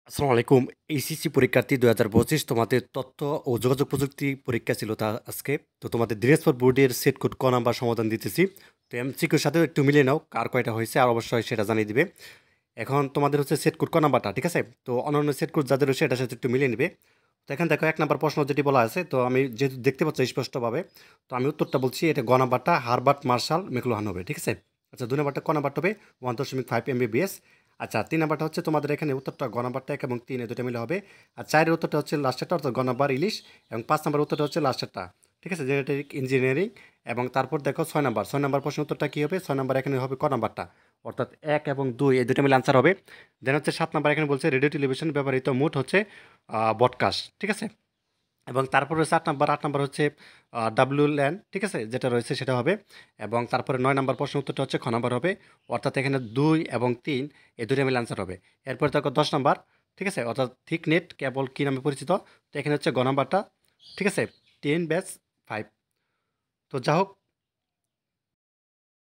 আসসালামু আলাইকুম। এইচএসসি পরীক্ষার্থী ২০২৫ তোমাদের তথ্য ও যোগাযোগ প্রযুক্তি পরীক্ষা ছিল তা আজকে। তো তোমাদের দিনাজপুর বোর্ডের সেট কোড ক নাম্বার সমাধান দিতেছি। তো এমসিকিউর সাথেও একটু মিলিয়ে নাও কার কয়টা হয়েছে আর অবশ্যই সেটা জানিয়ে দিবে। এখন তোমাদের হচ্ছে সেট কোড ক নাম্বারটা, ঠিক আছে? তো অন্যান্য সেট কোড যাদের রয়েছে এটার সাথে একটু মিলিয়ে নিবে। তো এখানে দেখো ১ নাম্বার প্রশ্ন যেটি বলা আছে, তো আমি যেহেতু দেখতে পাচ্ছি স্পষ্টভাবে, তো আমি উত্তরটা বলছি। এটা গ নাম্বারটা হারবার্ট মার্শাল মেকলুহান হবে, ঠিক আছে? আচ্ছা ২ নাম্বারটা ক নাম্বারটা হবে 1.5 এমবিবিএস। আচ্ছা ৩ নাম্বারটা হচ্ছে তোমাদের এখানে উত্তরটা গ নাম্বারটা ১ এবং ৩ এই দুটো মিলে হবে। আর ৪ এর উত্তরটা হচ্ছে লাস্টেরটা অর্থাৎ গ নাম্বার ইলিশ, এবং ৫ নাম্বার উত্তরটা হচ্ছে লাস্টেরটা, ঠিক আছে? Genetic engineering. এবং তারপর দেখো ৬ নাম্বার প্রশ্ন উত্তরটা কী হবে? ৬ নাম্বার এখানে হবে ক নাম্বারটা, অর্থাৎ ১ এবং ২ এই দুটো মিলে আনসার হবে। দেন হচ্ছে ৭ নাম্বার এখানে বলছে রেডিও টেলিভিশন ব্যবহৃত মোট হচ্ছে ব্রডকাস্ট, ঠিক আছে? এবং তারপরে রয়েছে ৮ নাম্বার হচ্ছে ডাব্লিউ ল্যান, ঠিক আছে? যেটা রয়েছে সেটা হবে। এবং তারপরে ৯ নাম্বার প্রশ্ন উত্তরটা হচ্ছে খ নাম্বার হবে, অর্থাৎ এখানে ২ এবং ৩ এই দুটো মিলে আনসার হবে। এরপরে দেখো ১০ নাম্বার, ঠিক আছে? অর্থাৎ থিক নেট কেবল কী নামে পরিচিত? তো এখানে হচ্ছে গ নাম্বারটা, ঠিক আছে? 10/5। তো যা হোক,